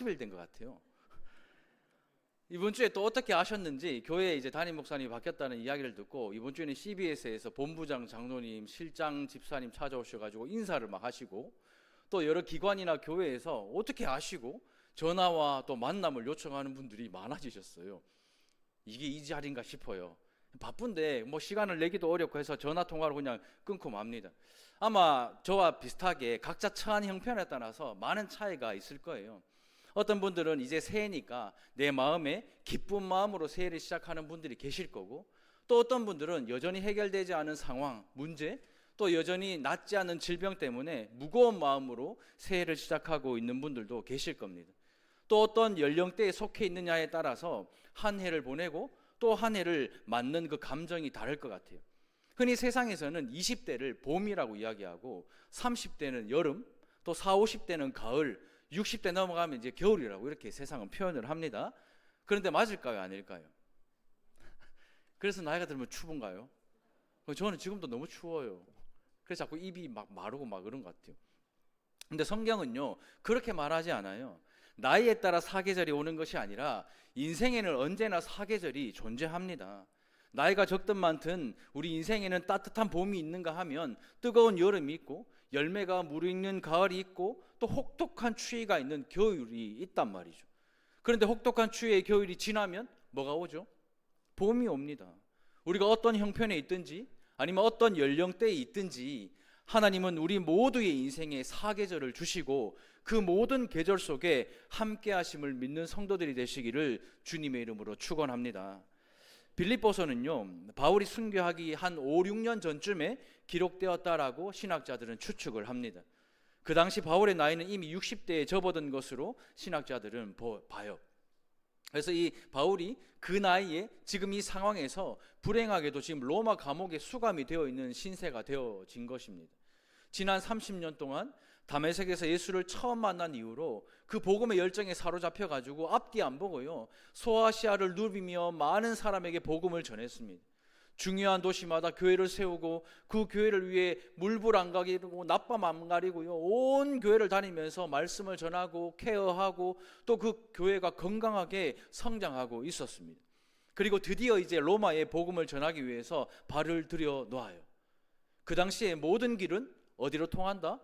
30일 된 것 같아요. 이번 주에 또 어떻게 아셨는지 교회에 이제 담임 목사님이 바뀌었다는 이야기를 듣고 이번 주에는 CBS에서 본부장 장로님, 실장 집사님 찾아오셔가지고 인사를 막 하시고 또 여러 기관이나 교회에서 어떻게 아시고 전화와 또 만남을 요청하는 분들이 많아지셨어요. 이게 이 자리인가 싶어요. 바쁜데 뭐 시간을 내기도 어렵고 해서 전화 통화로 그냥 끊고 맙니다. 아마 저와 비슷하게 각자 처한 형편에 따라서 많은 차이가 있을 거예요. 어떤 분들은 이제 새해니까 내 마음에 기쁜 마음으로 새해를 시작하는 분들이 계실 거고, 또 어떤 분들은 여전히 해결되지 않은 상황, 문제, 또 여전히 낫지 않은 질병 때문에 무거운 마음으로 새해를 시작하고 있는 분들도 계실 겁니다. 또 어떤 연령대에 속해 있느냐에 따라서 한 해를 보내고 또 한 해를 맞는 그 감정이 다를 것 같아요. 흔히 세상에서는 20대를 봄이라고 이야기하고 30대는 여름, 또 40, 50대는 가을, 60대 넘어가면 이제 겨울이라고 이렇게 세상은 표현을 합니다. 그런데 맞을까요? 아닐까요? 그래서 나이가 들면 추운가요? 저는 지금도 너무 추워요. 그래서 자꾸 입이 막 마르고 막 그런 것 같아요. 근데 성경은요, 그렇게 말하지 않아요. 나이에 따라 사계절이 오는 것이 아니라 인생에는 언제나 사계절이 존재합니다. 나이가 적든 많든 우리 인생에는 따뜻한 봄이 있는가 하면 뜨거운 여름이 있고 열매가 무르익는 가을이 있고 또 혹독한 추위가 있는 겨울이 있단 말이죠. 그런데 혹독한 추위의 겨울이 지나면 뭐가 오죠? 봄이 옵니다. 우리가 어떤 형편에 있든지 아니면 어떤 연령대에 있든지 하나님은 우리 모두의 인생에 사계절을 주시고 그 모든 계절 속에 함께 하심을 믿는 성도들이 되시기를 주님의 이름으로 축원합니다. 빌립보서는요, 바울이 순교하기 한 5, 6년 전쯤에 기록되었다라고 신학자들은 추측을 합니다. 그 당시 바울의 나이는 이미 60대에 접어든 것으로 신학자들은 봐요. 그래서 이 바울이 그 나이에 지금 이 상황에서 불행하게도 지금 로마 감옥에 수감이 되어 있는 신세가 되어진 것입니다. 지난 30년 동안 다메섹에서 예수를 처음 만난 이후로 그 복음의 열정에 사로잡혀 가지고 앞뒤 안 보고요, 소아시아를 누비며 많은 사람에게 복음을 전했습니다. 중요한 도시마다 교회를 세우고 그 교회를 위해 물불 안 가리고 낮밤 안 가리고요, 온 교회를 다니면서 말씀을 전하고 케어하고 또 그 교회가 건강하게 성장하고 있었습니다. 그리고 드디어 이제 로마에 복음을 전하기 위해서 발을 들여 놓아요. 그 당시에 모든 길은 어디로 통한다?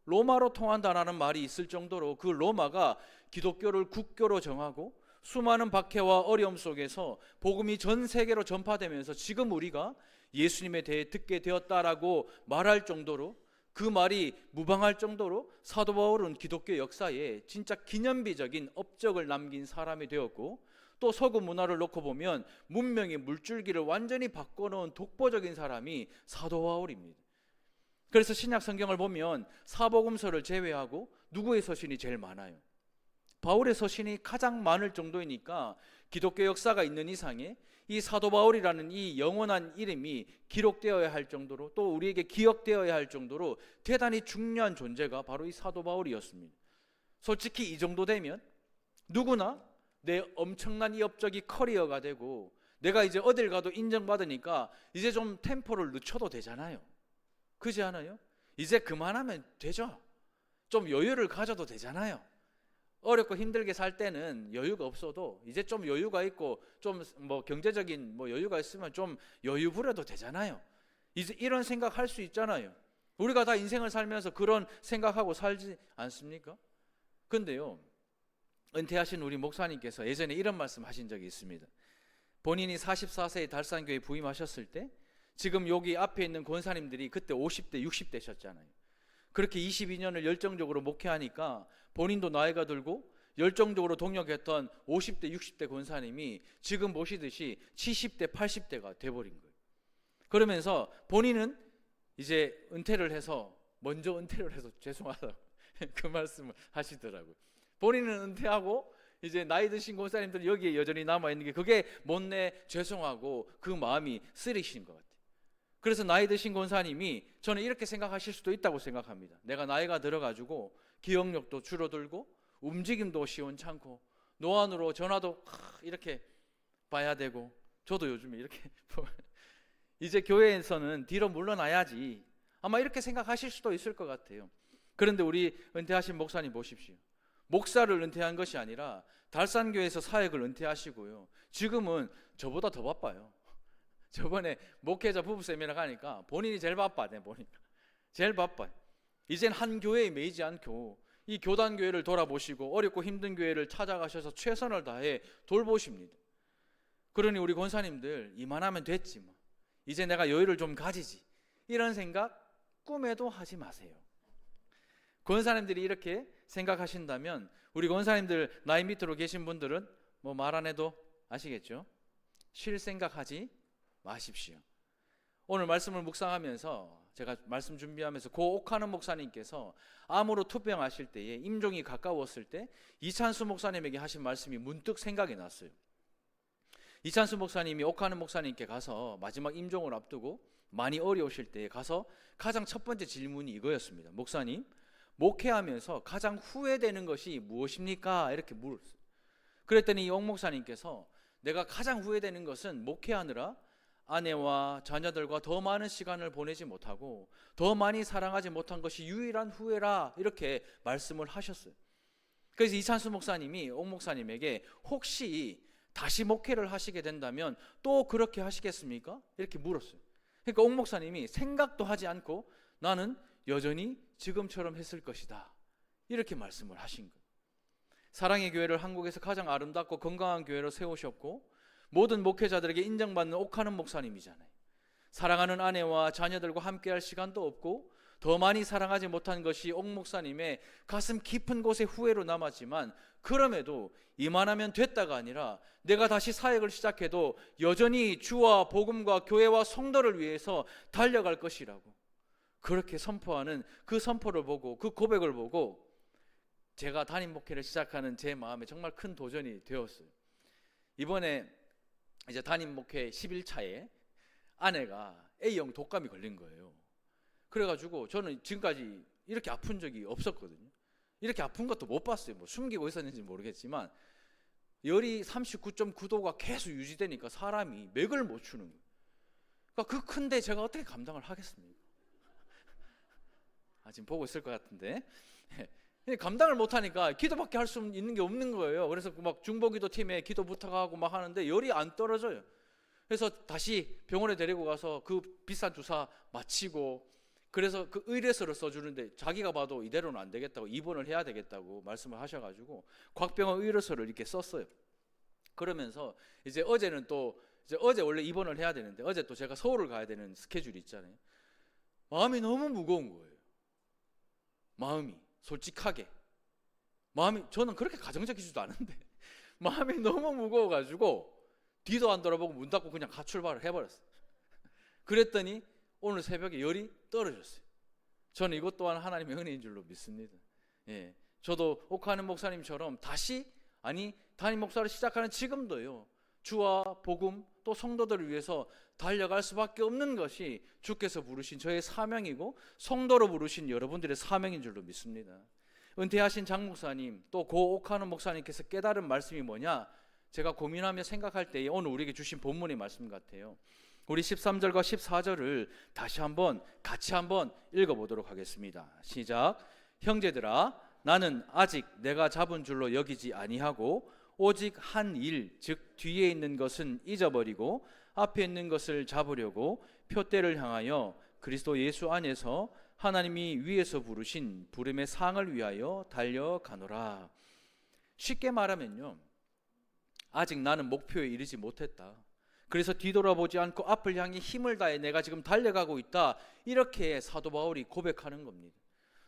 로마로 통한다라는 말이 있을 정도로 그 로마가 기독교를 국교로 정하고 수많은 박해와 어려움 속에서 복음이 전 세계로 전파되면서 지금 우리가 예수님에 대해 듣게 되었다라고 말할 정도로, 그 말이 무방할 정도로 사도 바울은 기독교 역사에 진짜 기념비적인 업적을 남긴 사람이 되었고, 또 서구 문화를 놓고 보면 문명의 물줄기를 완전히 바꿔놓은 독보적인 사람이 사도 바울입니다. 그래서 신약 성경을 보면 사복음서를 제외하고 누구의 서신이 제일 많아요? 바울의 서신이 가장 많을 정도이니까 기독교 역사가 있는 이상에 이 사도 바울이라는 이 영원한 이름이 기록되어야 할 정도로, 또 우리에게 기억되어야 할 정도로 대단히 중요한 존재가 바로 이 사도 바울이었습니다. 솔직히 이 정도 되면 누구나 내 엄청난 이 업적이 커리어가 되고 내가 이제 어딜 가도 인정받으니까 이제 좀 템포를 늦춰도 되잖아요. 그렇지 않아요? 이제 그만하면 되죠. 좀 여유를 가져도 되잖아요. 어렵고 힘들게 살 때는 여유가 없어도 이제 좀 여유가 있고 좀 뭐 경제적인 뭐 여유가 있으면 좀 여유 부려도 되잖아요. 이제 이런 생각할 수 있잖아요. 우리가 다 인생을 살면서 그런 생각하고 살지 않습니까? 근데요, 은퇴하신 우리 목사님께서 예전에 이런 말씀 하신 적이 있습니다. 본인이 44세에 달산교회 부임하셨을 때 지금 여기 앞에 있는 권사님들이 그때 50대, 60대셨잖아요. 그렇게 22년을 열정적으로 목회하니까 본인도 나이가 들고 열정적으로 동역했던 50대, 60대 권사님이 지금 보시듯이 70대, 80대가 돼버린 거예요. 그러면서 본인은 이제 은퇴를 해서, 먼저 은퇴를 해서 죄송하다고 그 말씀을 하시더라고요. 본인은 은퇴하고 이제 나이 드신 권사님들은 여기에 여전히 남아있는 게 그게 못내 죄송하고 그 마음이 쓰리신 것 같아요. 그래서 나이 드신 권사님이, 저는 이렇게 생각하실 수도 있다고 생각합니다. 내가 나이가 들어가지고 기억력도 줄어들고 움직임도 시원찮고 노안으로 전화도 이렇게 봐야 되고, 저도 요즘에 이렇게 이제 교회에서는 뒤로 물러나야지, 아마 이렇게 생각하실 수도 있을 것 같아요. 그런데 우리 은퇴하신 목사님 보십시오. 목사를 은퇴한 것이 아니라 달산교회에서 사역을 은퇴하시고요. 지금은 저보다 더 바빠요. 저번에 목회자 부부 세미나 가니까 본인이 제일 바빠네. 보니까 제일 바빠요. 이젠 한 교회에 매이지 않고 이 교단 교회를 돌아보시고 어렵고 힘든 교회를 찾아가셔서 최선을 다해 돌보십니다. 그러니 우리 권사님들 이만하면 됐지 뭐. 이제 내가 여유를 좀 가지지. 이런 생각 꿈에도 하지 마세요. 권사님들이 이렇게 생각하신다면 우리 권사님들 나이 밑으로 계신 분들은 뭐 말 안 해도 아시겠죠? 쉴 생각하지 마십시오. 오늘 말씀을 묵상하면서 제가 말씀 준비하면서 고 옥하는 목사님께서 암으로 투병하실 때에 임종이 가까웠을 때 이찬수 목사님에게 하신 말씀이 문득 생각이 났어요. 이찬수 목사님이 옥하는 목사님께 가서 마지막 임종을 앞두고 많이 어려우실 때 가서 가장 첫 번째 질문이 이거였습니다. 목사님, 목회하면서 가장 후회되는 것이 무엇입니까? 이렇게 물었어요. 그랬더니 이 옥 목사님께서 내가 가장 후회되는 것은 목회하느라 아내와 자녀들과 더 많은 시간을 보내지 못하고 더 많이 사랑하지 못한 것이 유일한 후회라, 이렇게 말씀을 하셨어요. 그래서 이찬수 목사님이 옥 목사님에게 혹시 다시 목회를 하시게 된다면 또 그렇게 하시겠습니까? 이렇게 물었어요. 그러니까 옥 목사님이 생각도 하지 않고 나는 여전히 지금처럼 했을 것이다, 이렇게 말씀을 하신 거예요. 사랑의 교회를 한국에서 가장 아름답고 건강한 교회로 세우셨고 모든 목회자들에게 인정받는 옥하는 목사님이잖아요. 사랑하는 아내와 자녀들과 함께할 시간도 없고 더 많이 사랑하지 못한 것이 옥 목사님의 가슴 깊은 곳에 후회로 남았지만, 그럼에도 이만하면 됐다가 아니라 내가 다시 사역을 시작해도 여전히 주와 복음과 교회와 성도를 위해서 달려갈 것이라고 그렇게 선포하는 그 선포를 보고, 그 고백을 보고 제가 담임 목회를 시작하는 제 마음에 정말 큰 도전이 되었어요. 이번에 이제 담임 목회 11차에 아내가 A형 독감이 걸린 거예요. 그래가지고 저는 지금까지 이렇게 아픈 적이 없었거든요. 이렇게 아픈 것도 못 봤어요. 뭐 숨기고 있었는지 모르겠지만 열이 39.9도가 계속 유지되니까 사람이 맥을 못 추는 거예요. 그러니까 그 큰데 제가 어떻게 감당을 하겠습니까? 지금 보고 있을 것 같은데 감당을 못하니까 기도밖에 할 수 있는 게 없는 거예요. 그래서 막 중보기도 팀에 기도 부탁하고 막 하는데 열이 안 떨어져요. 그래서 다시 병원에 데리고 가서 그 비싼 주사 맞히고, 그래서 그 의뢰서를 써주는데 자기가 봐도 이대로는 안 되겠다고 입원을 해야 되겠다고 말씀을 하셔가지고 곽병원 의뢰서를 이렇게 썼어요. 그러면서 이제 어제는 또 이제 어제 원래 입원을 해야 되는데 어제 또 제가 서울을 가야 되는 스케줄이 있잖아요. 마음이 너무 무거운 거예요. 마음이 솔직하게 저는 그렇게 가정적이지도 않은데 마음이 너무 무거워가지고 뒤도 안 돌아보고 문 닫고 그냥 가출발을 해버렸어요. 그랬더니 오늘 새벽에 열이 떨어졌어요. 저는 이것 또한 하나님의 은혜인 줄로 믿습니다. 예, 저도 옥하는 목사님처럼 다시 담임 목사를 시작하는 지금도요, 주와 복음 또 성도들을 위해서 달려갈 수밖에 없는 것이 주께서 부르신 저의 사명이고 성도로 부르신 여러분들의 사명인 줄로 믿습니다. 은퇴하신 장 목사님 또 고 옥하는 목사님께서 깨달은 말씀이 뭐냐, 제가 고민하며 생각할 때에 오늘 우리에게 주신 본문의 말씀 같아요. 우리 13절과 14절을 다시 같이 한번 읽어보도록 하겠습니다. 시작. 형제들아, 나는 아직 내가 잡은 줄로 여기지 아니하고 오직 한 일, 즉 뒤에 있는 것은 잊어버리고 앞에 있는 것을 잡으려고 표대를 향하여 그리스도 예수 안에서 하나님이 위에서 부르신 부름의 상을 위하여 달려가노라. 쉽게 말하면요, 아직 나는 목표에 이르지 못했다. 그래서 뒤돌아보지 않고 앞을 향해 힘을 다해 내가 지금 달려가고 있다. 이렇게 사도 바울이 고백하는 겁니다.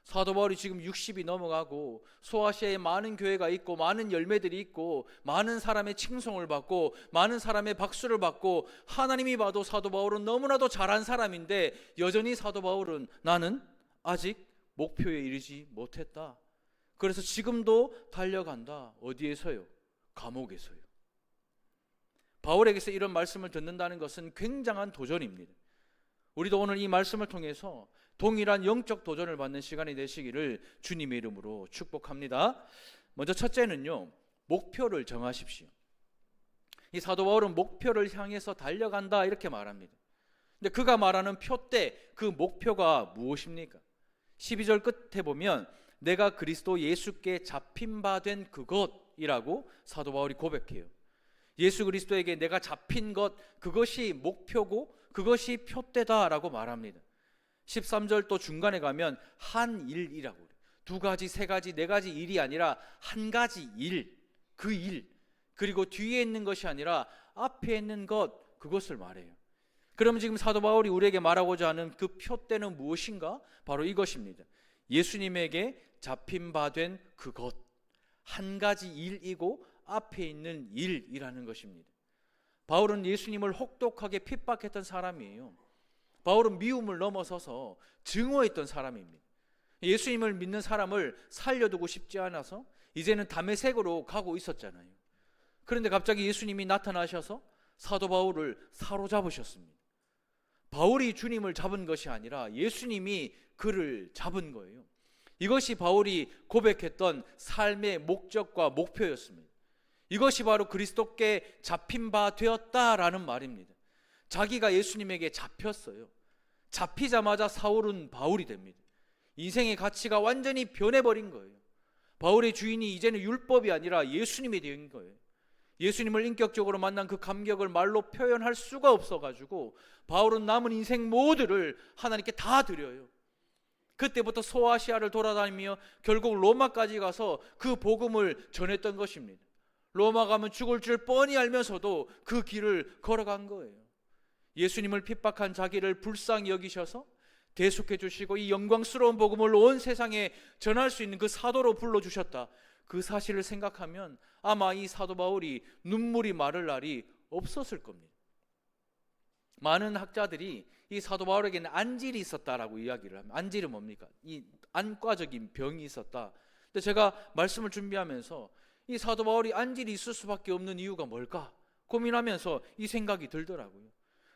사도 바울이 지금 60이 넘어가고 소아시아에 많은 교회가 있고 많은 열매들이 있고 많은 사람의 칭송을 받고 많은 사람의 박수를 받고 하나님이 봐도 사도 바울은 너무나도 잘한 사람인데 여전히 사도 바울은 나는 아직 목표에 이르지 못했다. 그래서 지금도 달려간다. 어디에서요? 감옥에서요. 바울에게서 이런 말씀을 듣는다는 것은 굉장한 도전입니다. 우리도 오늘 이 말씀을 통해서 동일한 영적 도전을 받는 시간이 되시기를 주님의 이름으로 축복합니다. 먼저 첫째는요, 목표를 정하십시오. 이 사도 바울은 목표를 향해서 달려간다 이렇게 말합니다. 근데 그가 말하는 표대, 그 목표가 무엇입니까? 12절 끝에 보면 내가 그리스도 예수께 잡힌 바 된 그것이라고 사도 바울이 고백해요. 예수 그리스도에게 내가 잡힌 것, 그것이 목표고 그것이 표대다라고 말합니다. 13절 또 중간에 가면 한 일이라고 그래요. 두 가지, 세 가지, 네 가지 일이 아니라 한 가지 일, 그 일, 그리고 뒤에 있는 것이 아니라 앞에 있는 것, 그것을 말해요. 그러면 지금 사도 바울이 우리에게 말하고자 하는 그 표대는 무엇인가? 바로 이것입니다. 예수님에게 잡힌 바 된 그것, 한 가지 일이고 앞에 있는 일이라는 것입니다. 바울은 예수님을 혹독하게 핍박했던 사람이에요. 바울은 미움을 넘어서서 증오했던 사람입니다. 예수님을 믿는 사람을 살려두고 싶지 않아서 이제는 다메섹으로 가고 있었잖아요. 그런데 갑자기 예수님이 나타나셔서 사도 바울을 사로잡으셨습니다. 바울이 주님을 잡은 것이 아니라 예수님이 그를 잡은 거예요. 이것이 바울이 고백했던 삶의 목적과 목표였습니다. 이것이 바로 그리스도께 잡힌 바 되었다라는 말입니다. 자기가 예수님에게 잡혔어요. 잡히자마자 사울은 바울이 됩니다. 인생의 가치가 완전히 변해버린 거예요. 바울의 주인이 이제는 율법이 아니라 예수님이 된 거예요. 예수님을 인격적으로 만난 그 감격을 말로 표현할 수가 없어가지고 바울은 남은 인생 모두를 하나님께 다 드려요. 그때부터 소아시아를 돌아다니며 결국 로마까지 가서 그 복음을 전했던 것입니다. 로마 가면 죽을 줄 뻔히 알면서도 그 길을 걸어간 거예요. 예수님을 핍박한 자기를 불쌍히 여기셔서 대속해 주시고 이 영광스러운 복음을 온 세상에 전할 수 있는 그 사도로 불러주셨다. 그 사실을 생각하면 아마 이 사도 바울이 눈물이 마를 날이 없었을 겁니다. 많은 학자들이 이 사도 바울에게는 안질이 있었다라고 이야기를 합니다. 안질은 뭡니까? 이 안과적인 병이 있었다. 근데 제가 말씀을 준비하면서 이 사도 바울이 안질이 있을 수밖에 없는 이유가 뭘까 고민하면서 이 생각이 들더라고요.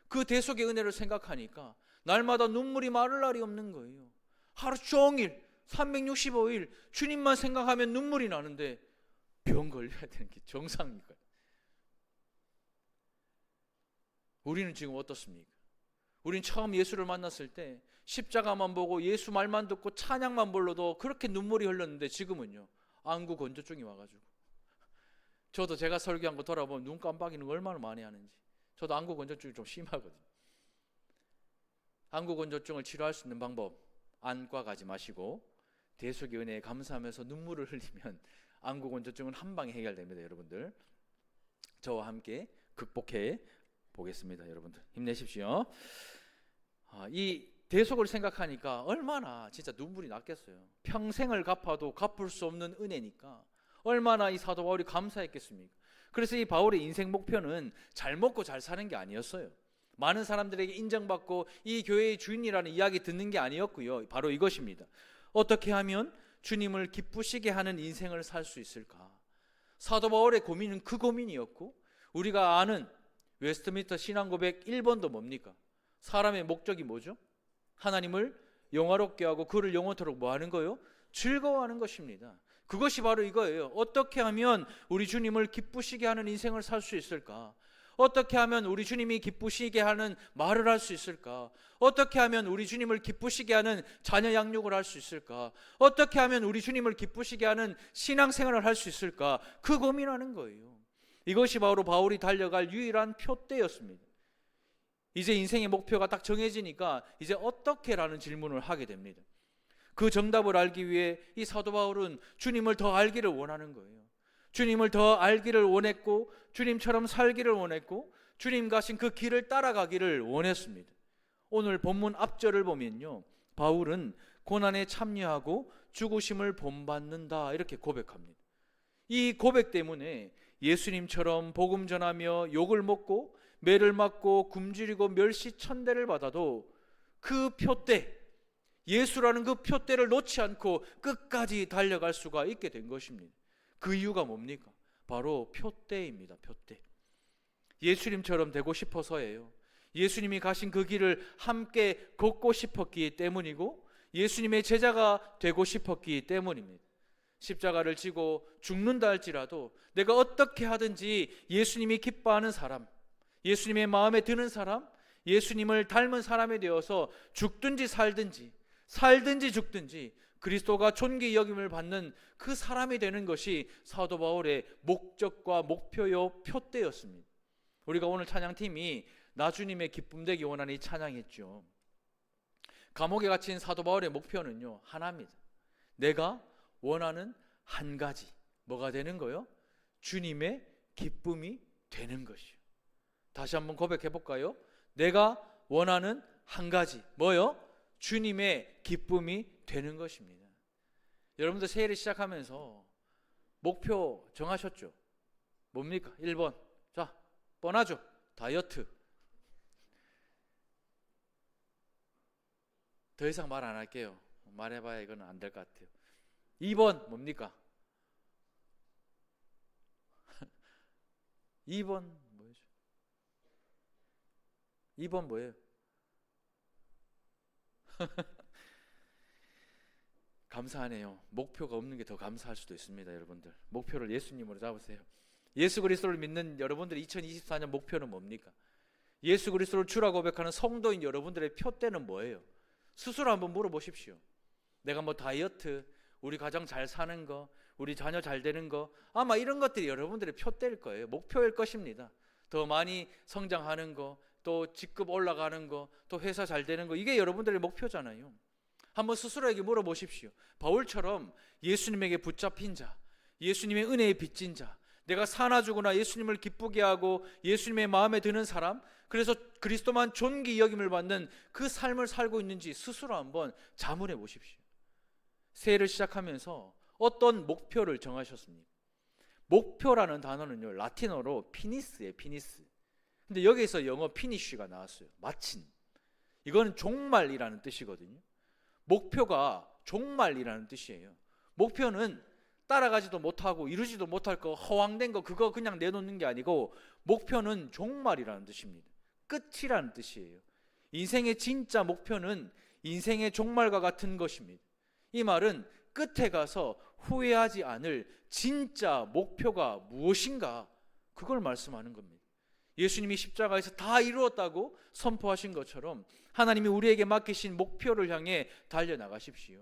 그 대속의 은혜를 생각하니까 날마다 눈물이 마를 날이 없는 거예요. 하루 종일 365일 주님만 생각하면 눈물이 나는데 병 걸려야 되는 게 정상입니까? 우리는 지금 어떻습니까? 우리는 처음 예수를 만났을 때 십자가만 보고 예수 말만 듣고 찬양만 불러도 그렇게 눈물이 흘렀는데 지금은요, 안구 건조증이 와가지고 저도 제가 설교한 거 돌아보면 눈 깜빡이는 거 얼마나 많이 하는지. 저도 안구 건조증이 좀 심하거든요. 안구 건조증을 치료할 수 있는 방법, 안과 가지 마시고 대속의 은혜에 감사하면서 눈물을 흘리면 안구 건조증은 한 방에 해결됩니다. 여러분들 저와 함께 극복해 보겠습니다. 여러분들 힘내십시오. 이 대속을 생각하니까 얼마나 진짜 눈물이 났겠어요. 평생을 갚아도 갚을 수 없는 은혜니까 얼마나 이 사도 바울이 감사했겠습니까? 그래서 이 바울의 인생 목표는 잘 먹고 잘 사는 게 아니었어요. 많은 사람들에게 인정받고 이 교회의 주인이라는 이야기 듣는 게 아니었고요. 바로 이것입니다. 어떻게 하면 주님을 기쁘시게 하는 인생을 살 수 있을까? 사도 바울의 고민은 그 고민이었고, 우리가 아는 웨스트민스터 신앙고백 1번도 뭡니까? 사람의 목적이 뭐죠? 하나님을 영화롭게 하고 그를 영원토록 뭐 하는 거요? 즐거워하는 것입니다. 그것이 바로 이거예요. 어떻게 하면 우리 주님을 기쁘시게 하는 인생을 살 수 있을까? 어떻게 하면 우리 주님이 기쁘시게 하는 말을 할 수 있을까? 어떻게 하면 우리 주님을 기쁘시게 하는 자녀 양육을 할 수 있을까? 어떻게 하면 우리 주님을 기쁘시게 하는 신앙생활을 할 수 있을까? 그 고민하는 거예요. 이것이 바로 바울이 달려갈 유일한 표대였습니다. 이제 인생의 목표가 딱 정해지니까 이제 어떻게라는 질문을 하게 됩니다. 그 정답을 알기 위해 이 사도 바울은 주님을 더 알기를 원하는 거예요. 주님을 더 알기를 원했고, 주님처럼 살기를 원했고, 주님 가신 그 길을 따라가기를 원했습니다. 오늘 본문 앞절을 보면요, 바울은 고난에 참여하고 죽으심을 본받는다 이렇게 고백합니다. 이 고백 때문에 예수님처럼 복음 전하며 욕을 먹고 매를 맞고 굶주리고 멸시천대를 받아도 그 표대, 예수라는 그 표대를 놓지 않고 끝까지 달려갈 수가 있게 된 것입니다. 그 이유가 뭡니까? 바로 표대입니다. 표대. 예수님처럼 되고 싶어서예요. 예수님이 가신 그 길을 함께 걷고 싶었기 때문이고, 예수님의 제자가 되고 싶었기 때문입니다. 십자가를 지고 죽는다 할지라도 내가 어떻게 하든지 예수님이 기뻐하는 사람, 예수님의 마음에 드는 사람, 예수님을 닮은 사람이 되어서 죽든지 살든지 죽든지 그리스도가 존귀 여김을 받는 그 사람이 되는 것이 사도 바울의 목적과 목표요 표대였습니다. 우리가 오늘 찬양팀이 나 주님의 기쁨 되기 원하니 찬양했죠. 감옥에 갇힌 사도 바울의 목표는요 하나입니다. 내가 원하는 한 가지, 뭐가 되는 거요? 주님의 기쁨이 되는 것이요. 다시 한번 고백해 볼까요? 내가 원하는 한 가지, 뭐요? 주님의 기쁨이 되는 것입니다. 여러분들 새해를 시작하면서 목표 정하셨죠? 뭡니까? 1번, 자 뻔하죠? 다이어트. 더 이상 말 안 할게요. 말해봐야 이건 안 될 것 같아요. 2번 뭡니까? 2번 뭐죠? 2번 뭐예요? 감사하네요. 목표가 없는 게 더 감사할 수도 있습니다. 여러분들 목표를 예수님으로 잡으세요. 예수 그리스도를 믿는 여러분들의 2024년 목표는 뭡니까? 예수 그리스도를 주라 고백하는 성도인 여러분들의 표대는 뭐예요? 스스로 한번 물어보십시오. 내가 뭐 다이어트, 우리 가정 잘 사는 거, 우리 자녀 잘 되는 거, 아마 이런 것들이 여러분들의 표대일 거예요. 목표일 것입니다. 더 많이 성장하는 거, 또 직급 올라가는 거, 또 회사 잘 되는 거, 이게 여러분들의 목표잖아요. 한번 스스로에게 물어보십시오. 바울처럼 예수님에게 붙잡힌 자, 예수님의 은혜에 빚진 자, 내가 사나 죽으나 예수님을 기쁘게 하고 예수님의 마음에 드는 사람, 그래서 그리스도만 존귀 여김을 받는 그 삶을 살고 있는지 스스로 한번 자문해 보십시오. 새해를 시작하면서 어떤 목표를 정하셨습니까? 목표라는 단어는요 라틴어로 피니스예요. 피니스. 근데 여기에서 영어 피니쉬가 나왔어요. 마침. 이거는 종말이라는 뜻이거든요. 목표가 종말이라는 뜻이에요. 목표는 따라가지도 못하고 이루지도 못할 거, 허황된 거, 그거 그냥 내놓는 게 아니고 목표는 종말이라는 뜻입니다. 끝이라는 뜻이에요. 인생의 진짜 목표는 인생의 종말과 같은 것입니다. 이 말은 끝에 가서 후회하지 않을 진짜 목표가 무엇인가, 그걸 말씀하는 겁니다. 예수님이 십자가에서 다 이루었다고 선포하신 것처럼 하나님이 우리에게 맡기신 목표를 향해 달려나가십시오.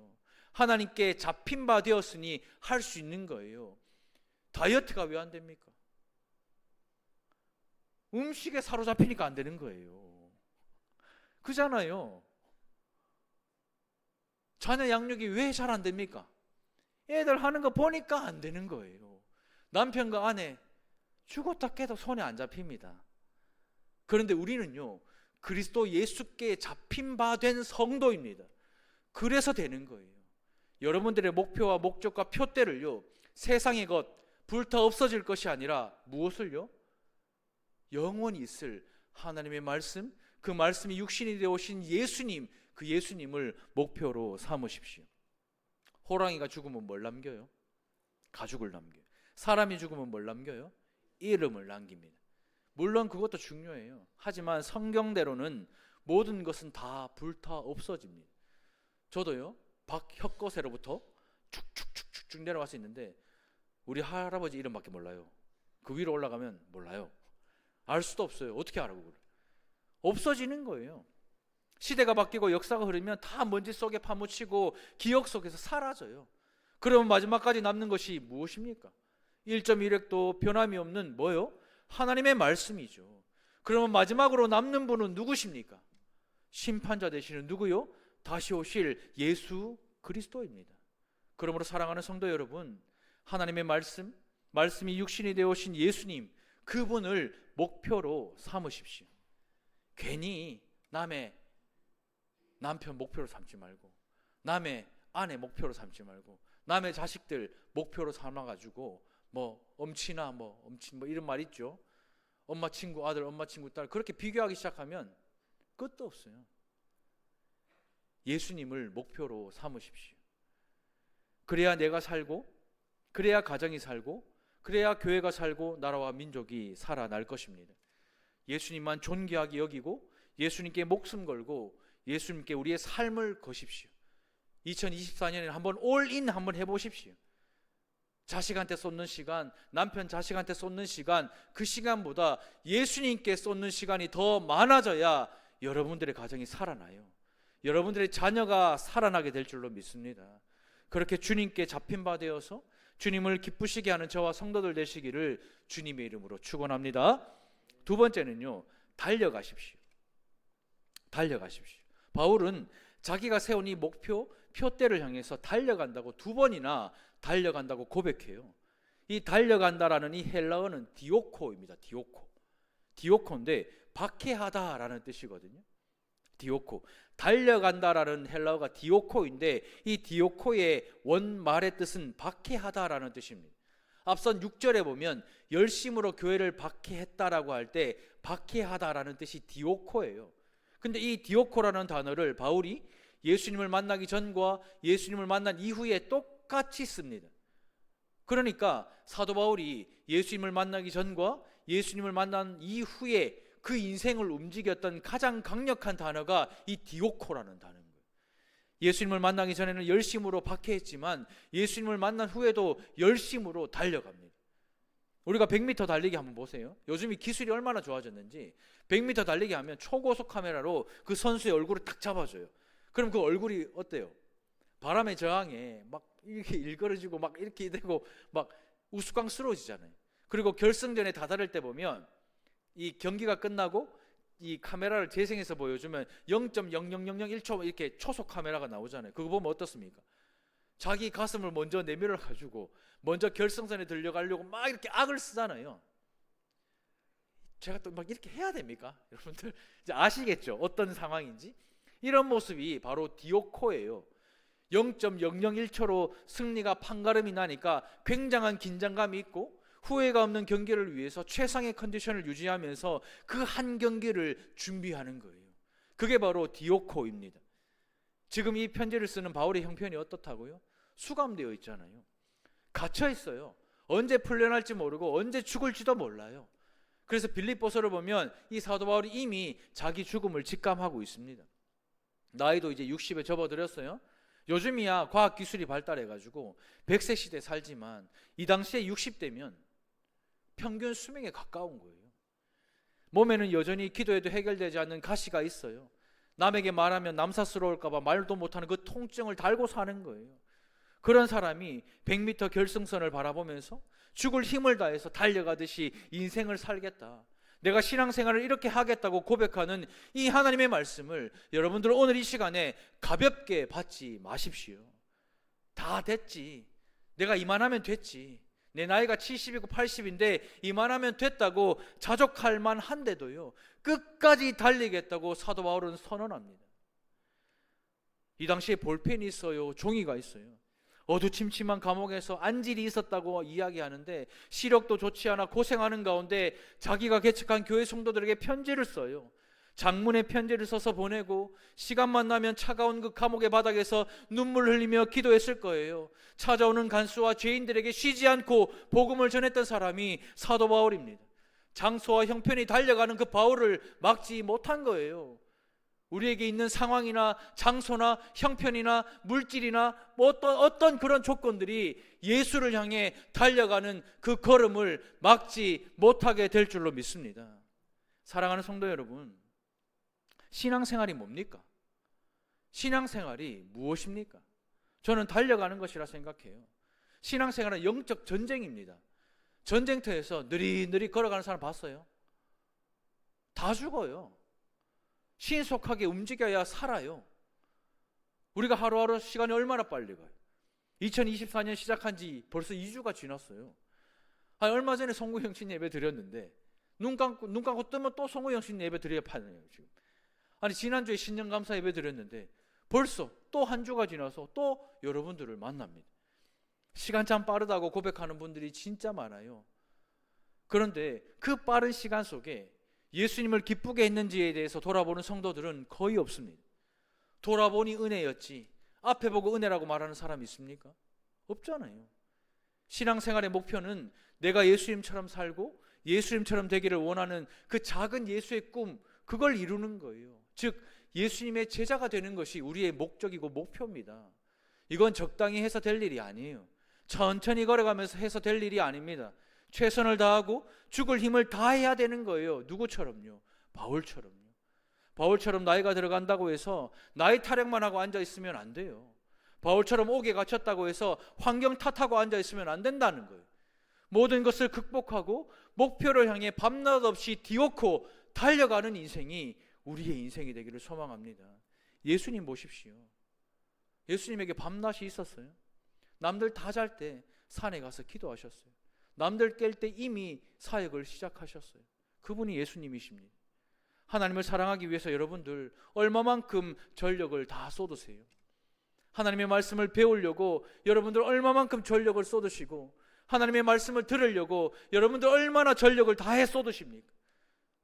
하나님께 잡힌 바 되었으니 할 수 있는 거예요. 다이어트가 왜 안 됩니까? 음식에 사로잡히니까 안 되는 거예요. 그잖아요. 자녀 양육이 왜 잘 안 됩니까? 애들 하는 거 보니까 안 되는 거예요. 남편과 아내 죽었다 깨도 손에 안 잡힙니다. 그런데 우리는요 그리스도 예수께 잡힌 바 된 성도입니다. 그래서 되는 거예요. 여러분들의 목표와 목적과 표대를요 세상의 것, 불타 없어질 것이 아니라 무엇을요? 영원히 있을 하나님의 말씀, 그 말씀이 육신이 되어 오신 예수님, 그 예수님을 목표로 삼으십시오. 호랑이가 죽으면 뭘 남겨요? 가죽을 남겨요. 사람이 죽으면 뭘 남겨요? 이름을 남깁니다. 물론 그것도 중요해요. 하지만 성경대로는 모든 것은 다 불타 없어집니다. 저도요 혀끝으로부터 축축축축 내려갈 수 있는데 우리 할아버지 이름밖에 몰라요. 그 위로 올라가면 몰라요. 알 수도 없어요. 어떻게 알아요? 그걸? 없어지는 거예요. 시대가 바뀌고 역사가 흐르면 다 먼지 속에 파묻히고 기억 속에서 사라져요. 그러면 마지막까지 남는 것이 무엇입니까? 1.1획도 변함이 없는 뭐요? 하나님의 말씀이죠. 그러면 마지막으로 남는 분은 누구십니까? 심판자 되시는 누구요? 다시 오실 예수 그리스도입니다. 그러므로 사랑하는 성도 여러분, 하나님의 말씀, 말씀이 육신이 되어 오신 예수님, 그분을 목표로 삼으십시오. 괜히 남의 남편 목표로 삼지 말고, 남의 아내 목표로 삼지 말고, 남의 자식들 목표로 삼아가지고 뭐 엄친아 뭐 엄친 뭐 이런 말 있죠. 엄마 친구 아들, 엄마 친구 딸, 그렇게 비교하기 시작하면 끝도 없어요. 예수님을 목표로 삼으십시오. 그래야 내가 살고, 그래야 가정이 살고, 그래야 교회가 살고 나라와 민족이 살아날 것입니다. 예수님만 존귀하게 여기고 예수님께 목숨 걸고 예수님께 우리의 삶을 거십시오. 2024년에 한번 올인 한번 해보십시오. 자식한테 쏟는 시간, 남편 자식한테 쏟는 시간, 그 시간보다 예수님께 쏟는 시간이 더 많아져야 여러분들의 가정이 살아나요. 여러분들의 자녀가 살아나게 될 줄로 믿습니다. 그렇게 주님께 잡힌 바 되어서 주님을 기쁘시게 하는 저와 성도들 되시기를 주님의 이름으로 축원합니다. 두 번째는요, 달려가십시오. 달려가십시오. 바울은 자기가 세운 이 목표, 표대를 향해서 달려간다고 두 번이나 달려간다고 고백해요. 이 달려간다라는 이 헬라어는 디오코입니다. 디오코인데 박해하다라는 뜻이거든요. 디오코. 달려간다라는 헬라어가 디오코인데 이 디오코의 원말의 뜻은 박해하다라는 뜻입니다. 앞선 6절에 보면 열심으로 교회를 박해했다라고 할 때 박해하다라는 뜻이 디오코예요. 근데 이 디오코라는 단어를 바울이 예수님을 만나기 전과 예수님을 만난 이후에 똑같이 씁니다. 그러니까 사도 바울이 예수님을 만나기 전과 예수님을 만난 이후에 그 인생을 움직였던 가장 강력한 단어가 이 디오코라는 단어인 거예요. 예수님을 만나기 전에는 열심으로 박해했지만 예수님을 만난 후에도 열심으로 달려갑니다. 우리가 100m 달리기 한번 보세요. 요즘 이 기술이 얼마나 좋아졌는지 100m 달리기 하면 초고속 카메라로 그 선수의 얼굴을 딱 잡아줘요. 그럼 그 얼굴이 어때요? 바람에 저항해 막 이렇게 일그러지고 막 이렇게 되고 막 우스꽝스러워지잖아요. 그리고 결승전에 다다를 때 보면 이 경기가 끝나고 이 카메라를 재생해서 보여주면 0.00001초 이렇게 초속 카메라가 나오잖아요. 그거 보면 어떻습니까? 자기 가슴을 먼저 내밀어 가지고 먼저 결승선에 들려가려고 막 이렇게 악을 쓰잖아요. 제가 또 막 이렇게 해야 됩니까? 여러분들 이제 아시겠죠? 어떤 상황인지. 이런 모습이 바로 디오코예요. 0.001초로 승리가 판가름이 나니까 굉장한 긴장감이 있고 후회가 없는 경기를 위해서 최상의 컨디션을 유지하면서 그 한 경기를 준비하는 거예요. 그게 바로 디오코입니다. 지금 이 편지를 쓰는 바울의 형편이 어떻다고요? 수감되어 있잖아요. 갇혀 있어요. 언제 풀려날지 모르고 언제 죽을지도 몰라요. 그래서 빌립보서를 보면 이 사도 바울이 이미 자기 죽음을 직감하고 있습니다. 나이도 이제 60에 접어들었어요. 요즘이야 과학기술이 발달해가지고 100세 시대 살지만 이 당시에 60대면 평균 수명에 가까운 거예요. 몸에는 여전히 기도해도 해결되지 않는 가시가 있어요. 남에게 말하면 남사스러울까봐 말도 못하는 그 통증을 달고 사는 거예요. 그런 사람이 100m 결승선을 바라보면서 죽을 힘을 다해서 달려가듯이 인생을 살겠다, 내가 신앙생활을 이렇게 하겠다고 고백하는 이 하나님의 말씀을 여러분들 오늘 이 시간에 가볍게 받지 마십시오. 다 됐지, 내가 이만하면 됐지, 내 나이가 70이고 80인데 이만하면 됐다고 자족할 만한데도요 끝까지 달리겠다고 사도 바울은 선언합니다. 이 당시에 볼펜이 있어요, 종이가 있어요. 어두침침한 감옥에서 안질이 있었다고 이야기하는데 시력도 좋지 않아 고생하는 가운데 자기가 개척한 교회 성도들에게 편지를 써요. 장문의 편지를 써서 보내고 시간만 나면 차가운 그 감옥의 바닥에서 눈물 흘리며 기도했을 거예요. 찾아오는 간수와 죄인들에게 쉬지 않고 복음을 전했던 사람이 사도 바울입니다. 장소와 형편이 달려가는 그 바울을 막지 못한 거예요. 우리에게 있는 상황이나 장소나 형편이나 물질이나 뭐 어떤 그런 조건들이 예수를 향해 달려가는 그 걸음을 막지 못하게 될 줄로 믿습니다. 사랑하는 성도 여러분, 신앙생활이 뭡니까? 신앙생활이 무엇입니까? 저는 달려가는 것이라 생각해요. 신앙생활은 영적 전쟁입니다. 전쟁터에서 느릿느릿 걸어가는 사람 봤어요? 다 죽어요. 신속하게 움직여야 살아요. 우리가 하루하루 시간이 얼마나 빨리 가요. 2024년 시작한 지 벌써 2주가 지났어요. 얼마 전에 송구영신 예배 드렸는데 눈 감고 뜨면 또 송구영신 예배 드려야 파네요. 지금. 지난주에 신년감사 예배 드렸는데 벌써 또 한 주가 지나서 또 여러분들을 만납니다. 시간 참 빠르다고 고백하는 분들이 진짜 많아요. 그런데 그 빠른 시간 속에 예수님을 기쁘게 했는지에 대해서 돌아보는 성도들은 거의 없습니다. 돌아보니 은혜였지 앞에 보고 은혜라고 말하는 사람이 있습니까? 없잖아요. 신앙생활의 목표는 내가 예수님처럼 살고 예수님처럼 되기를 원하는 그 작은 예수의 꿈, 그걸 이루는 거예요. 즉 예수님의 제자가 되는 것이 우리의 목적이고 목표입니다. 이건 적당히 해서 될 일이 아니에요. 천천히 걸어가면서 해서 될 일이 아닙니다. 최선을 다하고 죽을 힘을 다해야 되는 거예요. 누구처럼요? 바울처럼요. 바울처럼 나이가 들어간다고 해서 나이 타령만 하고 앉아 있으면 안 돼요. 바울처럼 옥에 갇혔다고 해서 환경 탓하고 앉아 있으면 안 된다는 거예요. 모든 것을 극복하고 목표를 향해 밤낮 없이 디오코 달려가는 인생이 우리의 인생이 되기를 소망합니다. 예수님 보십시오. 예수님에게 밤낮이 있었어요. 남들 다 잘 때 산에 가서 기도하셨어요. 남들 깰 때 이미 사역을 시작하셨어요. 그분이 예수님이십니다. 하나님을 사랑하기 위해서 여러분들 얼마만큼 전력을 다 쏟으세요? 하나님의 말씀을 배우려고 여러분들 얼마만큼 전력을 쏟으시고, 하나님의 말씀을 들으려고 여러분들 얼마나 전력을 다해 쏟으십니까?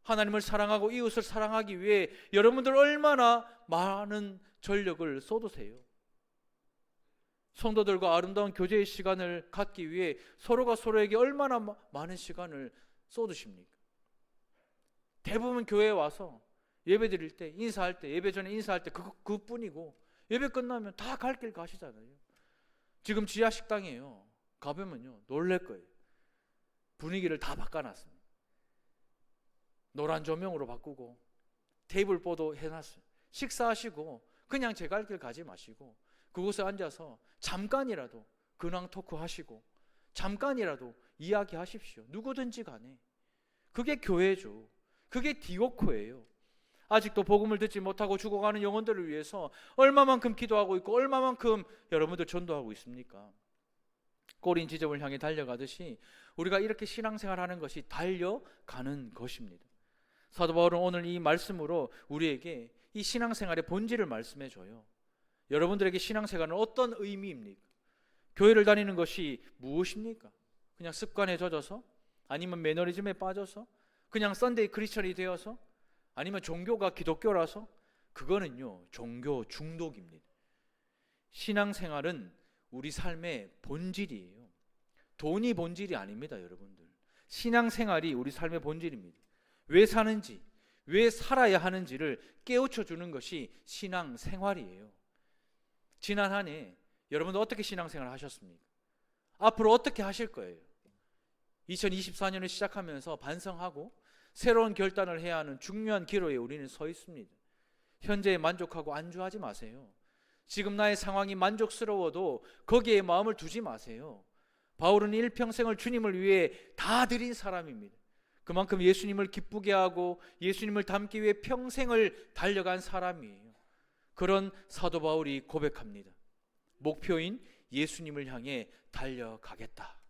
하나님을 사랑하고 이웃을 사랑하기 위해 여러분들 얼마나 많은 전력을 쏟으세요? 성도들과 아름다운 교제의 시간을 갖기 위해 서로가 서로에게 얼마나 많은 시간을 쏟으십니까? 대부분 교회에 와서 예배 드릴 때, 인사할 때, 예배 전에 인사할 때 그뿐이고, 예배 끝나면 다 갈 길 가시잖아요. 지금 지하 식당이에요. 가보면요 놀랄 거예요. 분위기를 다 바꿔놨습니다. 노란 조명으로 바꾸고 테이블 보도 해놨어요. 식사하시고 그냥 제 갈 길 가지 마시고 그곳에 앉아서 잠깐이라도 근황 토크 하시고 잠깐이라도 이야기하십시오. 누구든지 간에. 그게 교회죠. 그게 디오코예요. 아직도 복음을 듣지 못하고 죽어가는 영혼들을 위해서 얼마만큼 기도하고 있고 얼마만큼 여러분들 전도하고 있습니까? 꼬린 지점을 향해 달려가듯이 우리가 이렇게 신앙생활하는 것이 달려가는 것입니다. 사도 바울은 오늘 이 말씀으로 우리에게 이 신앙생활의 본질을 말씀해 줘요. 여러분들에게 신앙생활은 어떤 의미입니까? 교회를 다니는 것이 무엇입니까? 그냥 습관에 젖어서? 아니면 매너리즘에 빠져서? 그냥 썬데이 크리스천이 되어서? 아니면 종교가 기독교라서? 그거는요 종교 중독입니다. 신앙생활은 우리 삶의 본질이에요. 돈이 본질이 아닙니다, 여러분들. 신앙생활이 우리 삶의 본질입니다. 왜 사는지, 왜 살아야 하는지를 깨우쳐 주는 것이 신앙생활이에요. 지난 한 해 여러분들 어떻게 신앙생활 하셨습니까? 앞으로 어떻게 하실 거예요? 2024년을 시작하면서 반성하고 새로운 결단을 해야 하는 중요한 기로에 우리는 서 있습니다. 현재에 만족하고 안주하지 마세요. 지금 나의 상황이 만족스러워도 거기에 마음을 두지 마세요. 바울은 일평생을 주님을 위해 다 드린 사람입니다. 그만큼 예수님을 기쁘게 하고 예수님을 닮기 위해 평생을 달려간 사람이에요. 그런 사도 바울이 고백합니다. 목표인 예수님을 향해 달려가겠다.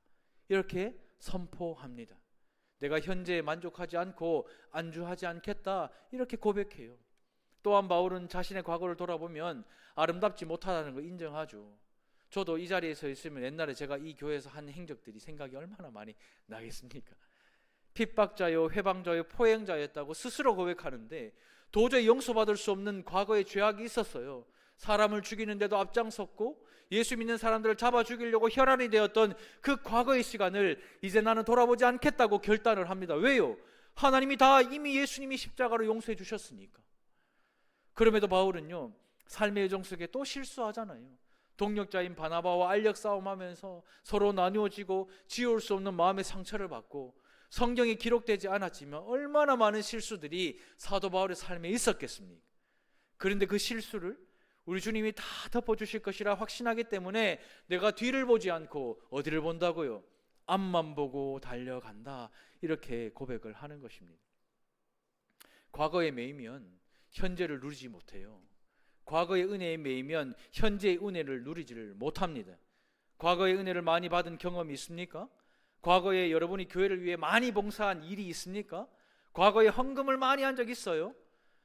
이렇게 선포합니다. 내가 현재에 만족하지 않고 안주하지 않겠다. 이렇게 고백해요. 또한 바울은 자신의 과거를 돌아보면 아름답지 못하다는 걸 인정하죠. 저도 이 자리에 서 있으면 옛날에 제가 이 교회에서 한 행적들이 생각이 얼마나 많이 나겠습니까? 핍박자요, 회방자요, 포행자였다고 스스로 고백하는데 도저히 용서받을 수 없는 과거의 죄악이 있었어요. 사람을 죽이는데도 앞장섰고 예수 믿는 사람들을 잡아 죽이려고 혈안이 되었던 그 과거의 시간을 이제 나는 돌아보지 않겠다고 결단을 합니다. 왜요? 하나님이 다 이미 예수님이 십자가로 용서해 주셨으니까. 그럼에도 바울은요 삶의 여정 속에 또 실수하잖아요. 동력자인 바나바와 알력 싸움하면서 서로 나누어지고 지울 수 없는 마음의 상처를 받고 성경에 기록되지 않았지만 얼마나 많은 실수들이 사도 바울의 삶에 있었겠습니까? 그런데 그 실수를 우리 주님이 다 덮어주실 것이라 확신하기 때문에 내가 뒤를 보지 않고 어디를 본다고요? 앞만 보고 달려간다. 이렇게 고백을 하는 것입니다. 과거에 매이면 현재를 누리지 못해요. 과거의 은혜에 매이면 현재의 은혜를 누리지를 못합니다. 과거의 은혜를 많이 받은 경험이 있습니까? 과거에 여러분이 교회를 위해 많이 봉사한 일이 있습니까? 과거에 헌금을 많이 한 적 있어요?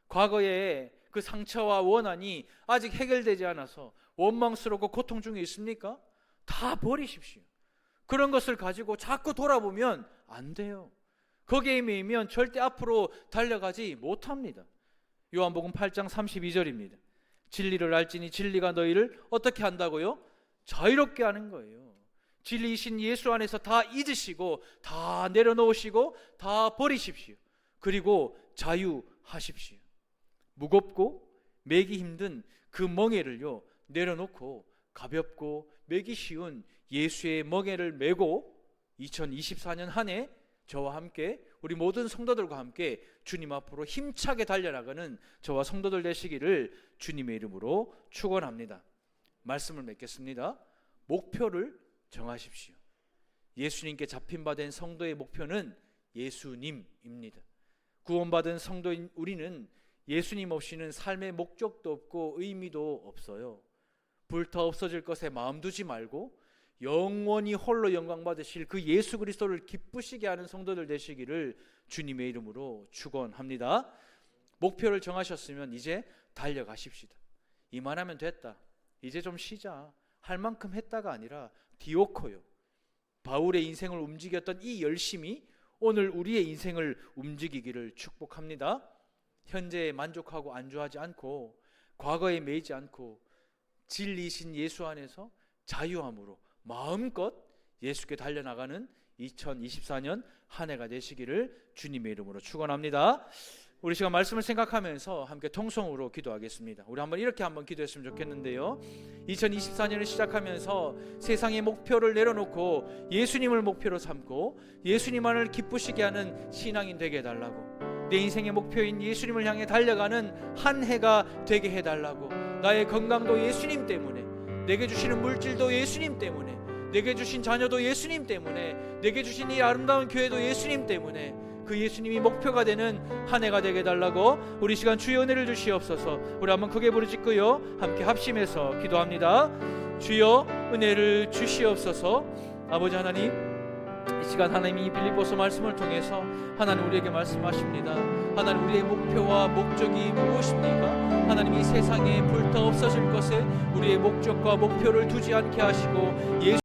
과거에 그 상처와 원한이 아직 해결되지 않아서 원망스럽고 고통 중에 있습니까? 다 버리십시오. 그런 것을 가지고 자꾸 돌아보면 안 돼요. 거기에 매이면 절대 앞으로 달려가지 못합니다. 요한복음 8장 32절입니다. 진리를 알지니 진리가 너희를 어떻게 한다고요? 자유롭게 하는 거예요. 진리이신 예수 안에서 다 잊으시고 다 내려놓으시고 다 버리십시오. 그리고 자유하십시오. 무겁고 매기 힘든 그 멍에를요 내려놓고 가볍고 매기 쉬운 예수의 멍에를 메고 2024년 한 해 저와 함께 우리 모든 성도들과 함께 주님 앞으로 힘차게 달려나가는 저와 성도들 되시기를 주님의 이름으로 축원합니다. 말씀을 맺겠습니다. 목표를 정하십시오. 예수님께 잡힌 바 된 성도의 목표는 예수님입니다. 구원받은 성도인 우리는 예수님 없이는 삶의 목적도 없고 의미도 없어요. 불타 없어질 것에 마음 두지 말고 영원히 홀로 영광 받으실 그 예수 그리스도를 기쁘시게 하는 성도들 되시기를 주님의 이름으로 축원합니다. 목표를 정하셨으면 이제 달려가십시다. 이만하면 됐다, 이제 좀 쉬자, 할 만큼 했다가 아니라 디오코요, 바울의 인생을 움직였던 이 열심이 오늘 우리의 인생을 움직이기를 축복합니다. 현재에 만족하고 안주하지 않고 과거에 매이지 않고 진리이신 예수 안에서 자유함으로 마음껏 예수께 달려나가는 2024년 한 해가 되시기를 주님의 이름으로 축원합니다. 우리 시간 말씀을 생각하면서 함께 통성으로 기도하겠습니다. 우리 한번 기도했으면 좋겠는데요. 2024년을 시작하면서 세상의 목표를 내려놓고 예수님을 목표로 삼고 예수님만을 기쁘시게 하는 신앙인 되게 해달라고, 내 인생의 목표인 예수님을 향해 달려가는 한 해가 되게 해달라고, 나의 건강도 예수님 때문에, 내게 주시는 물질도 예수님 때문에, 내게 주신 자녀도 예수님 때문에, 내게 주신 이 아름다운 교회도 예수님 때문에 그 예수님이 목표가 되는 한 해가 되게 해달라고 우리 시간 주의 은혜를 주시옵소서. 우리 한번 크게 부르짖고요, 함께 합심해서 기도합니다. 주여 은혜를 주시옵소서. 아버지 하나님, 이 시간 하나님이 빌립보서 말씀을 통해서 하나님 우리에게 말씀하십니다. 하나님, 우리의 목표와 목적이 무엇입니까? 하나님, 이 세상에 불타 없어질 것에 우리의 목적과 목표를 두지 않게 하시고 예수